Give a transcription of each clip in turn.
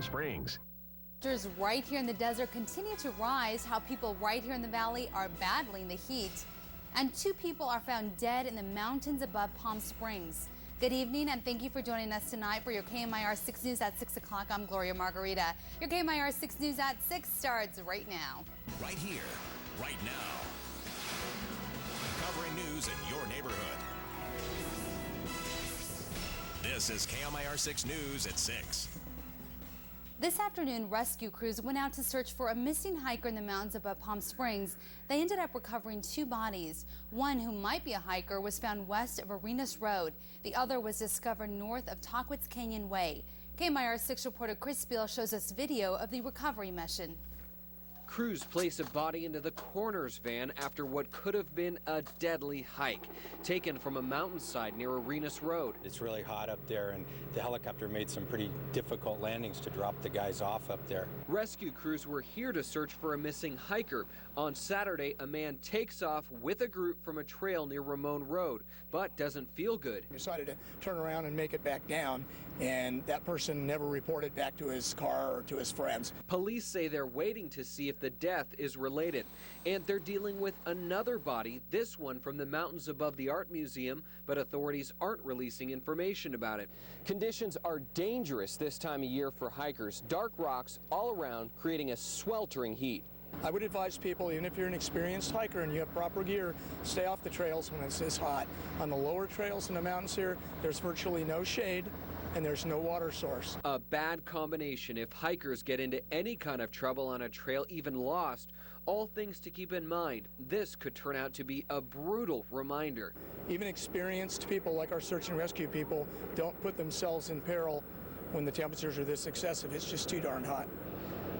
Palm Springs. Temperatures right here in the desert continue to rise. How people right here in the valley are battling the heat. And 2 people are found dead in the mountains above Palm Springs. Good evening, and thank you for joining us tonight for your KMIR 6 News at 6 o'clock. I'm Gloria Margarita. Your KMIR 6 News at 6 starts right now. Right here, right now. Covering news in your neighborhood. This is KMIR 6 News at 6. This afternoon, rescue crews went out to search for a missing hiker in the mountains above Palm Springs. They ended up recovering 2 bodies. One, who might be a hiker, was found west of Arenas Road. The other was discovered north of Tahquitz Canyon Way. KMIR 6 reporter Chris Beal shows us video of the recovery mission. Crews place a body into the coroner's van after what could have been a deadly hike, taken from a mountainside near Arenas Road. It's really hot up there, and the helicopter made some pretty difficult landings to drop the guys off up there. Rescue crews were here to search for a missing hiker. On Saturday, a man takes off with a group from a trail near Ramon Road, but doesn't feel good. He decided to turn around and make it back down, and that person never reported back to his car or to his friends. Police say they're waiting to see if the death is related, and they're dealing with another body, this one from the mountains above the art museum, but authorities aren't releasing information about it. Conditions are dangerous this time of year for hikers. Dark rocks all around, creating a sweltering heat. I would advise people, even if you're an experienced hiker and you have proper gear, stay off the trails when it's this hot. On the lower trails in the mountains here, there's virtually no shade and there's no water source. A bad combination if hikers get into any kind of trouble on a trail, even lost. All things to keep in mind. This could turn out to be a brutal reminder. Even experienced people like our search and rescue people don't put themselves in peril when the temperatures are this excessive. It's just too darn hot.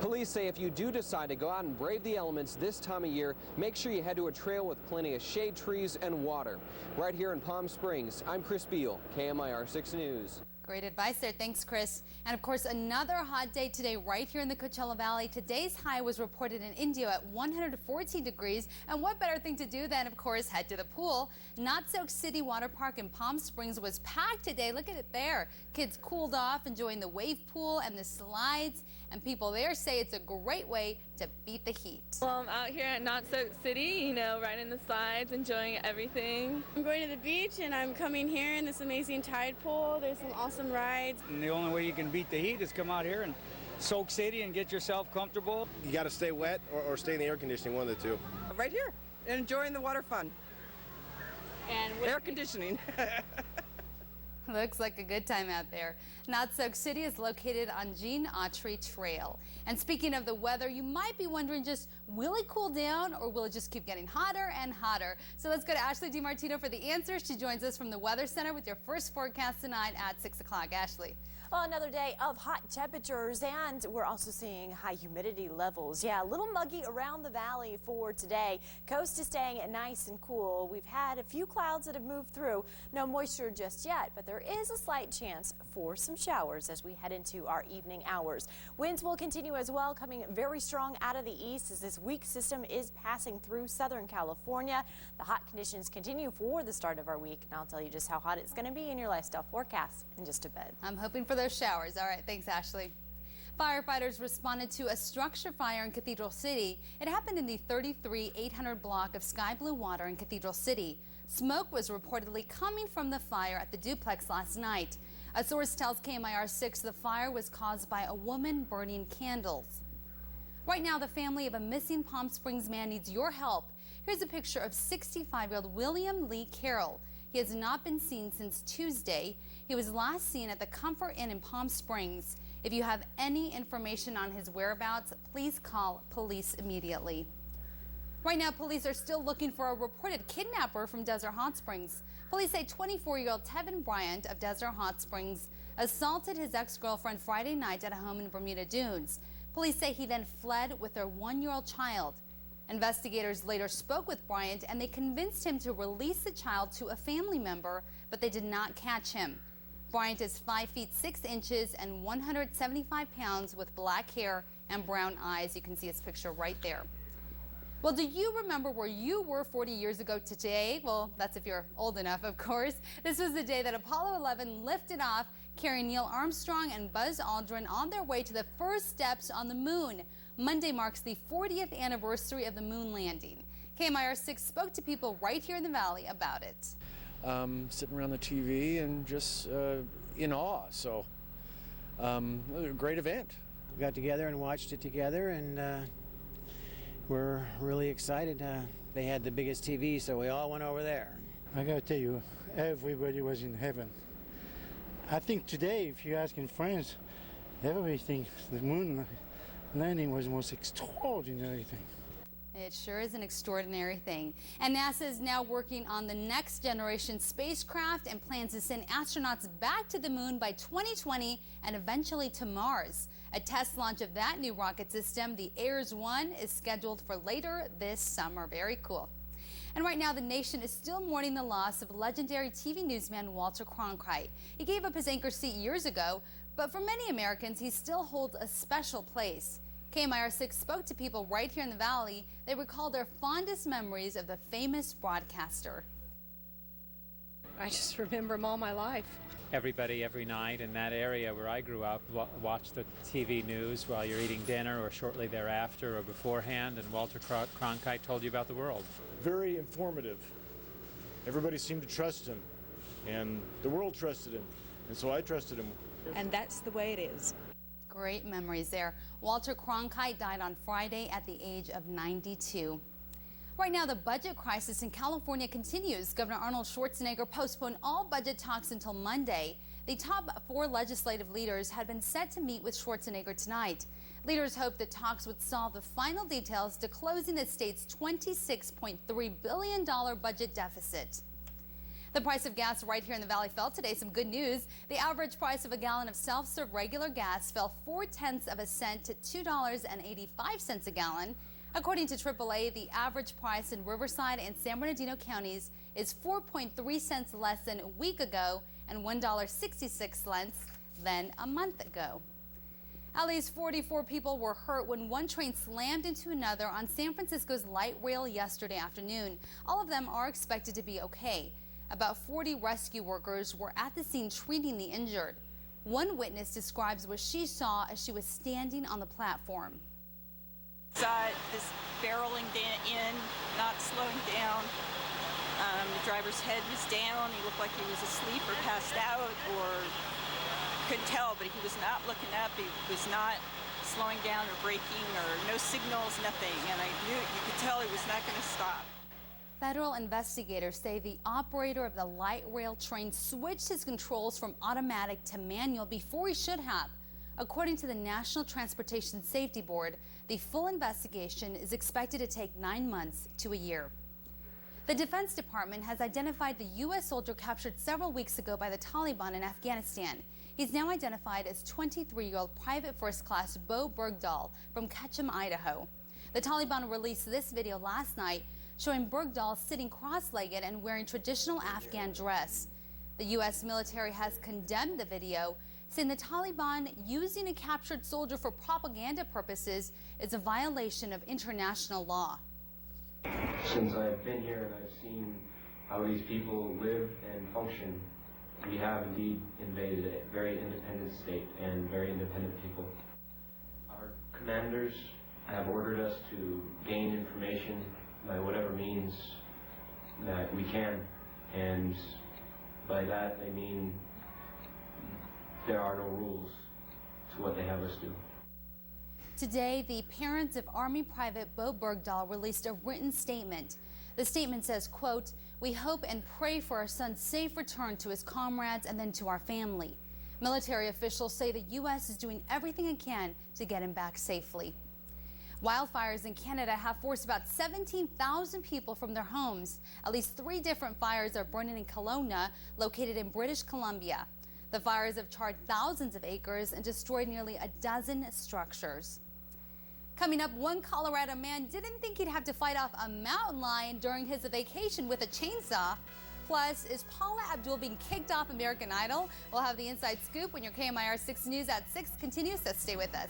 Police say if you do decide to go out and brave the elements this time of year, make sure you head to a trail with plenty of shade, trees, and water. Right here in Palm Springs, I'm Chris Beal, KMIR 6 News. Great advice there. Thanks, Chris. And of course, another hot day today right here in the Coachella Valley. Today's high was reported in Indio at 114 degrees. And what better thing to do than, of course, head to the pool. Not Soak City Water Park in Palm Springs was packed today. Look at it there. Kids cooled off, enjoying the wave pool and the slides. And people there say it's a great way to beat the heat. Well, I'm out here at Not Soak City, you know, riding the slides, enjoying everything. I'm going to the beach and I'm coming here in this amazing tide pool. There's some awesome rides. And the only way you can beat the heat is come out here and Soak City and get yourself comfortable. You got to stay wet or stay in the air conditioning, one of the two. Right here, enjoying the water fun. And air conditioning. Looks like a good time out there. Not Soak City is located on Gene Autry Trail. And speaking of the weather, you might be wondering just, will it cool down or will it just keep getting hotter and hotter? So let's go to Ashley DiMartino for the answers. She joins us from the Weather Center with your first forecast tonight at 6 o'clock. Ashley. Well, another day of hot temperatures, and we're also seeing high humidity levels. Yeah, a little muggy around the valley for today. Coast is staying nice and cool. We've had a few clouds that have moved through. No moisture just yet, but there is a slight chance for some showers as we head into our evening hours. Winds will continue as well, coming very strong out of the east as this weak system is passing through Southern California. The hot conditions continue for the start of our week, and I'll tell you just how hot it's going to be in your lifestyle forecast in just a bit. I'm hoping for those showers. All right, thanks, Ashley. Firefighters responded to a structure fire in Cathedral City. It happened in the 33-800 block of Sky Blue Water in Cathedral City. Smoke was reportedly coming from the fire at the duplex last night. A source tells KMIR 6 the fire was caused by a woman burning candles. Right now, the family of a missing Palm Springs man needs your help. Here's a picture of 65-year-old William Lee Carroll. He has not been seen since Tuesday. He was last seen at the Comfort Inn in Palm Springs. If you have any information on his whereabouts, please call police immediately. Right now, police are still looking for a reported kidnapper from Desert Hot Springs. Police say 24-year-old Tevin Bryant of Desert Hot Springs assaulted his ex-girlfriend Friday night at a home in Bermuda Dunes. Police say he then fled with their 1-year-old child. Investigators later spoke with Bryant and they convinced him to release the child to a family member, but they did not catch him. Bryant is 5 feet 6 inches and 175 pounds with black hair and brown eyes. You can see his picture right there. Well, do you remember where you were 40 years ago today? Well, that's if you're old enough, of course. This was the day that Apollo 11 lifted off, carrying Neil Armstrong and Buzz Aldrin on their way to the first steps on the moon. Monday marks the 40th anniversary of the moon landing. KMIR 6 spoke to people right here in the valley about it. Sitting around the TV and just in awe. So, a great event. We got together and watched it together, and we're really excited. They had the biggest TV, so we all went over there. I gotta tell you, everybody was in heaven. I think today, if you ask in France, everybody thinks the moon landing was the most extraordinary thing. It sure is an extraordinary thing. And NASA is now working on the next generation spacecraft and plans to send astronauts back to the moon by 2020 and eventually to Mars. A test launch of that new rocket system, the Ayers-1, is scheduled for later this summer. Very cool. And right now, the nation is still mourning the loss of legendary TV newsman Walter Cronkite. He gave up his anchor seat years ago, but for many Americans, he still holds a special place. KMIR 6 spoke to people right here in the valley. They recall their fondest memories of the famous broadcaster. I just remember him all my life. Everybody every night in that area where I grew up watched the TV news while you're eating dinner or shortly thereafter or beforehand, and Walter Cronkite told you about the world. Very informative. Everybody seemed to trust him, and the world trusted him, and so I trusted him. And that's the way it is. Great memories there. Walter Cronkite died on Friday at the age of 92. Right now, the budget crisis in California continues. Governor Arnold Schwarzenegger postponed all budget talks until Monday. The top 4 legislative leaders had been set to meet with Schwarzenegger tonight. Leaders hoped the talks would solve the final details to closing the state's $26.3 billion budget deficit. The price of gas right here in the valley fell today. Some good news. The average price of a gallon of self-serve regular gas fell 0.4 cents to $2.85 a gallon. According to AAA, the average price in Riverside and San Bernardino counties is 4.3 cents less than a week ago and $1.66 than a month ago. At least 44 people were hurt when one train slammed into another on San Francisco's light rail yesterday afternoon. All of them are expected to be okay. About 40 rescue workers were at the scene treating the injured. One witness describes what she saw as she was standing on the platform. Saw this barreling in, not slowing down. The driver's head was down. He looked like he was asleep or passed out, or couldn't tell, but he was not looking up. He was not slowing down or braking, or no signals, nothing. And I knew, you could tell he was not going to stop. Federal investigators say the operator of the light rail train switched his controls from automatic to manual before he should have. According to the National Transportation Safety Board, the full investigation is expected to take 9 months to a year. The Defense Department has identified the U.S. soldier captured several weeks ago by the Taliban in Afghanistan. He's now identified as 23-year-old Private First Class Bo Bergdahl from Ketchum, Idaho. The Taliban released this video last night showing Bergdahl sitting cross-legged and wearing traditional Afghan dress. The U.S. military has condemned the video, saying the Taliban using a captured soldier for propaganda purposes is a violation of international law. Since I've been here and I've seen how these people live and function, we have indeed invaded a very independent state and very independent people. Our commanders have ordered us to gain information by whatever means that we can, and by that they mean there are no rules to what they have us do. Today, the parents of Army Private Bo Bergdahl released a written statement. The statement says, quote, "We hope and pray for our son's safe return to his comrades and then to our family." Military officials say the U.S. is doing everything it can to get him back safely. Wildfires in Canada have forced about 17,000 people from their homes. At least 3 different fires are burning in Kelowna, located in British Columbia. The fires have charred thousands of acres and destroyed nearly a dozen structures. Coming up, one Colorado man didn't think he'd have to fight off a mountain lion during his vacation with a chainsaw. Plus, is Paula Abdul being kicked off American Idol? We'll have the inside scoop when your KMIR 6 News at 6 continues, so stay with us.